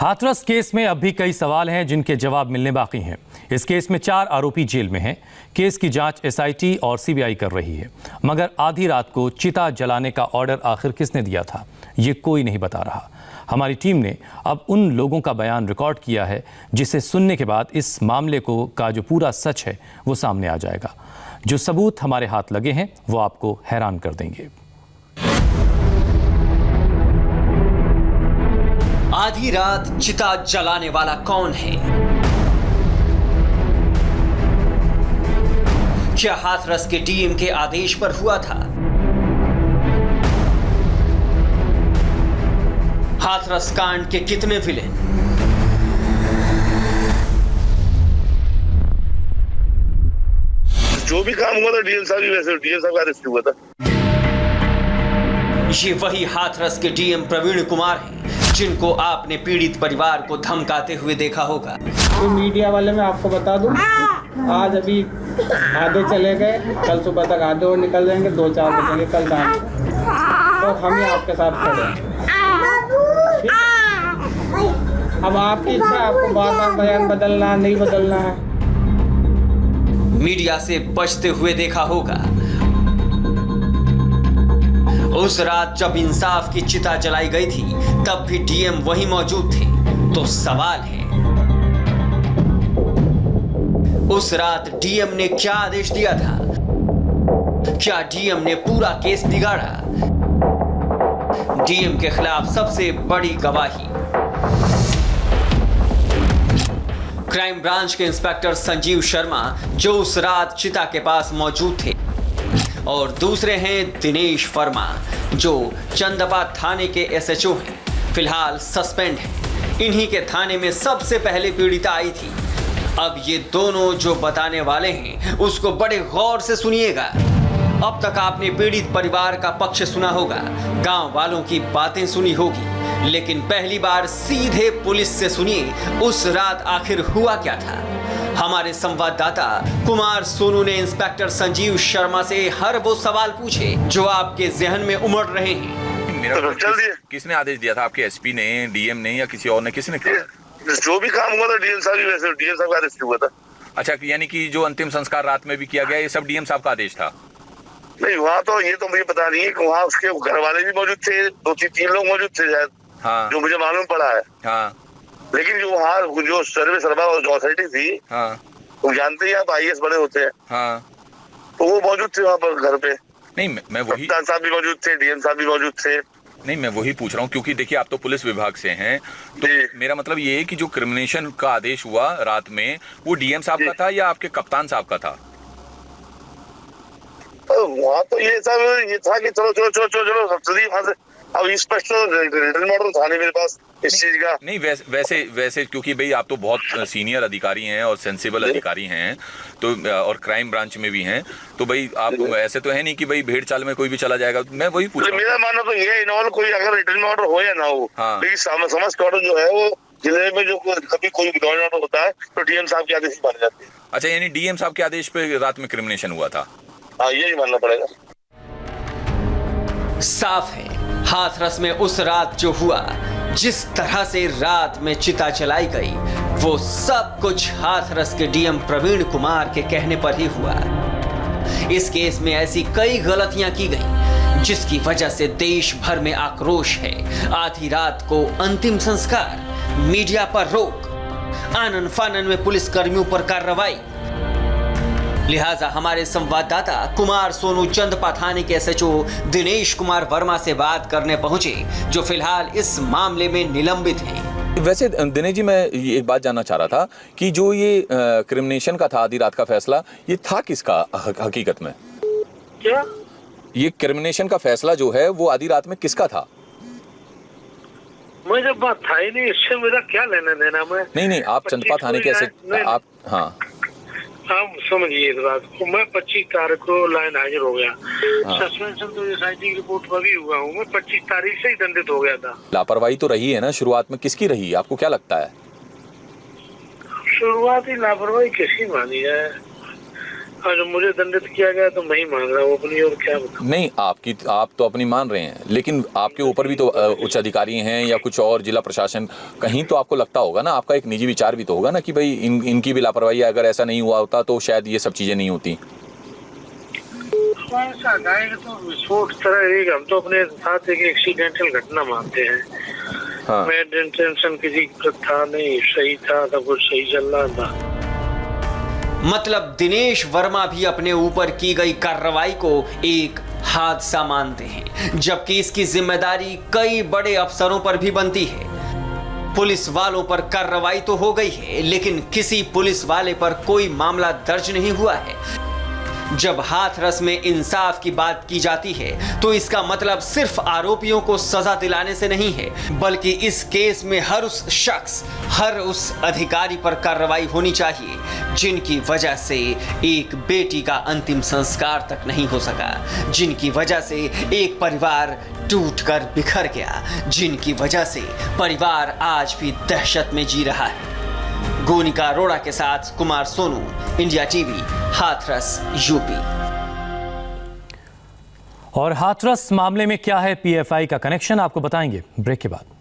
Hathras case में अब भी कई सवाल हैं जिनके जवाब मिलने बाकी हैं। इस केस में 4 आरोपी जेल में हैं। केस की जांच एसआईटी और सीबीआई कर रही है, मगर आधी रात को चिता जलाने का ऑर्डर आखिर किसने दिया था, ये कोई नहीं बता रहा। हमारी टीम ने अब उन लोगों का बयान रिकॉर्ड किया है जिसे सुनने के बाद इस मामले का जो पूरा सच है वो सामने आ जाएगा। जो सबूत हमारे हाथ लगे हैं वो आपको हैरान कर देंगे। आधी रात चिता जलाने वाला कौन है? क्या हाथरस के डीएम के आदेश पर हुआ था? हाथरस कांड के कितने विलेन? जो भी काम हुआ था डीएम साहब ही, वैसे डीएम साहब का अरेस्ट हुआ था। ये वही हाथरस के डीएम प्रवीण कुमार हैं जिनको आपने पीड़ित परिवार को धमकाते हुए देखा होगा। तो मीडिया वाले मैं आपको बता दूं, आज अभी आधे चले गए, कल सुबह तक आधे और निकल जाएंगे, 2-4 बजेंगे कल शाम तो हम ही आपके साथ खड़े हैं। अब आपकी इच्छा, आपको बार बार बयान बदलना नहीं बदलना है। मीडिया से बचते हुए देखा होगा। उस रात जब इंसाफ की चिता जलाई गई थी तब भी डीएम वहीं मौजूद थे। तो सवाल है, उस रात डीएम ने क्या आदेश दिया था? क्या डीएम ने पूरा केस बिगाड़ा? डीएम के खिलाफ सबसे बड़ी गवाही क्राइम ब्रांच के इंस्पेक्टर संजीव शर्मा जो उस रात चिता के पास मौजूद थे, और दूसरे हैं दिनेश वर्मा जो चंदपा थाने के एसएचओ हैं, फिलहाल सस्पेंड हैं। इन्हीं के थाने में सबसे पहले पीड़िता आई थी। अब ये दोनों जो बताने वाले हैं उसको बड़े गौर से सुनिएगा। अब तक आपने पीड़ित परिवार का पक्ष सुना होगा, गांव वालों की बातें सुनी होगी, लेकिन पहली बार सीधे पुलिस से सुनिए उस रात आखिर हुआ क्या था। हमारे संवाददाता कुमार सोनू ने इंस्पेक्टर संजीव शर्मा से हर वो सवाल पूछे जो आपके जहन में उमड़ रहे हैं। मेरा किसने आदेश दिया था? आपके एसपी ने, डीएम ने, या किसी और ने? किसने किया? जो भी काम हुआ था डीएम साहब ही, वैसे डीएम साहब का अरेस्ट हुआ था। अच्छा, यानी कि जो अंतिम संस्कार रात में भी किया गया ये सब डीएम साहब का आदेश था? नहीं, वहाँ तो ये तो मुझे पता नहीं है कि वहाँ उसके घर वाले भी मौजूद थे, 2-3 लोग मौजूद थे शायद। हाँ, जो मुझे मालूम पड़ा है। हाँ, लेकिन जो वहाँ जो सर्वे सर्वा अथॉरिटी थी, हाँ, वो जानते ही आप आईएएस बड़े होते हैं, हाँ, तो वो मौजूद थे वहाँ पर घर पे। नहीं मैं वही, कप्तान साहब भी मौजूद थे, डीएम साहब भी मौजूद थे। नहीं मैं वही पूछ रहा हूँ क्योंकि देखिए आप तो पुलिस विभाग से हैं, तो मेरा मतलब ये है कि जो क्रिमिनेशन का आदेश हुआ रात में वो डीएम साहब का था या आपके कप्तान साहब का था? वहाँ तो ये सब ये था कि चलो चलो चलो चलो चलो जल्दी वहाँ से। अब स्पष्ट रिटर्न मॉडल था नहीं मेरे पास इस चीज का। नहीं वैसे क्योंकि भाई आप तो बहुत सीनियर अधिकारी हैं और सेंसिबल अधिकारी हैं, तो और क्राइम ब्रांच में भी हैं, तो भाई आप ऐसे तो है नहीं कि भाई भेड़ चाल में कोई भी चला जाएगा। मैं वही पूछ रहा हूं। मेरा मानना तो ये है, इन्वॉल्व कोई अगर रिटर्न ऑर्डर हो या ना हो, हाँ, लेकिन समझ ऑर्डर जो है वो जिले में जो कभी कोई विड्रॉल ऑर्डर होता है तो डीएम साहब के आदेश माने जाते हैं। अच्छा, यानी डीएम साहब के आदेश पे रात में क्रिमिनेशन हुआ था? हाँ, यही मानना पड़ेगा। साफ है, हाथरस में उस रात जो हुआ, जिस तरह से रात में चिता जलाई गई, वो सब कुछ हाथरस के डीएम प्रवीण कुमार के कहने पर ही हुआ। इस केस में ऐसी कई गलतियां की गई जिसकी वजह से देश भर में आक्रोश है। आधी रात को अंतिम संस्कार, मीडिया पर रोक, आनन फानन में पुलिस कर्मियों पर कार्रवाई। लिहाजा हमारे संवाददाता कुमार सोनू चंदपा थाने के एसएचओ दिनेश कुमार वर्मा से बात करने पहुंचे जो फिलहाल इस मामले में निलंबित हैं। वैसे दिनेश जी, मैं एक बात जानना चाह रहा था कि जो ये क्रिमिनेशन का था आधी रात का फैसला, ये था किसका हकीकत में? क्या ये क्रिमिनेशन का फैसला जो है वो आधी रात में किसका था? मुझे बात था ही नहीं, इससे मेरा क्या लेना देना। मैं नहीं आप चंदपा थाने के आप, हाँ आप समझिए इस बात को। मैं 25 तारीख को लाइन हाजिर हो गया। सस्पेंशन तो एसआईटी की रिपोर्ट पर भी हुआ हूँ। मैं 25 तारीख से ही दंडित हो गया था। लापरवाही तो रही है ना शुरुआत में, किसकी रही? आपको क्या लगता है? शुरुआती लापरवाही किसकी मानी है? और जो मुझे दंडित किया गया तो मैं ही मान रहा हूँ अपनी, और क्या बताऊं। नहीं, आप तो अपनी मान रहे हैं, लेकिन आपके ऊपर भी तो उच्च अधिकारी हैं या कुछ और जिला प्रशासन, कहीं तो आपको लगता होगा ना, आपका एक निजी विचार भी तो होगा ना कि भाई इनकी भी लापरवाही है, अगर ऐसा नहीं हुआ होता तो शायद ये सब चीजें नहीं होती। ऐसा जाएगा तो विस्फोट तरह रहेगा। हम तो अपने साथ एक एक्सीडेंटल घटना मानते हैं। हाँ। मैं इंटेंशन किसी का था नहीं, सही था, सब कुछ सही चल रहा था। मतलब दिनेश वर्मा भी अपने ऊपर की गई कार्रवाई को एक हादसा मानते हैं, जबकि इसकी जिम्मेदारी कई बड़े अफसरों पर भी बनती है। पुलिस वालों पर कार्रवाई तो हो गई है, लेकिन किसी पुलिस वाले पर कोई मामला दर्ज नहीं हुआ है। जब हाथरस में इंसाफ की बात की जाती है तो इसका मतलब सिर्फ आरोपियों को सजा दिलाने से नहीं है, बल्कि इस केस में हर उस शख्स, हर उस अधिकारी पर कार्रवाई होनी चाहिए जिनकी वजह से एक बेटी का अंतिम संस्कार तक नहीं हो सका, जिनकी वजह से एक परिवार टूटकर बिखर गया, जिनकी वजह से परिवार आज भी दहशत में जी रहा है। गोनिका अरोड़ा के साथ Kumar Sonu, India TV, Hathras, UP. और हाथरस मामले में क्या है पीएफआई का कनेक्शन, आपको बताएंगे ब्रेक के बाद।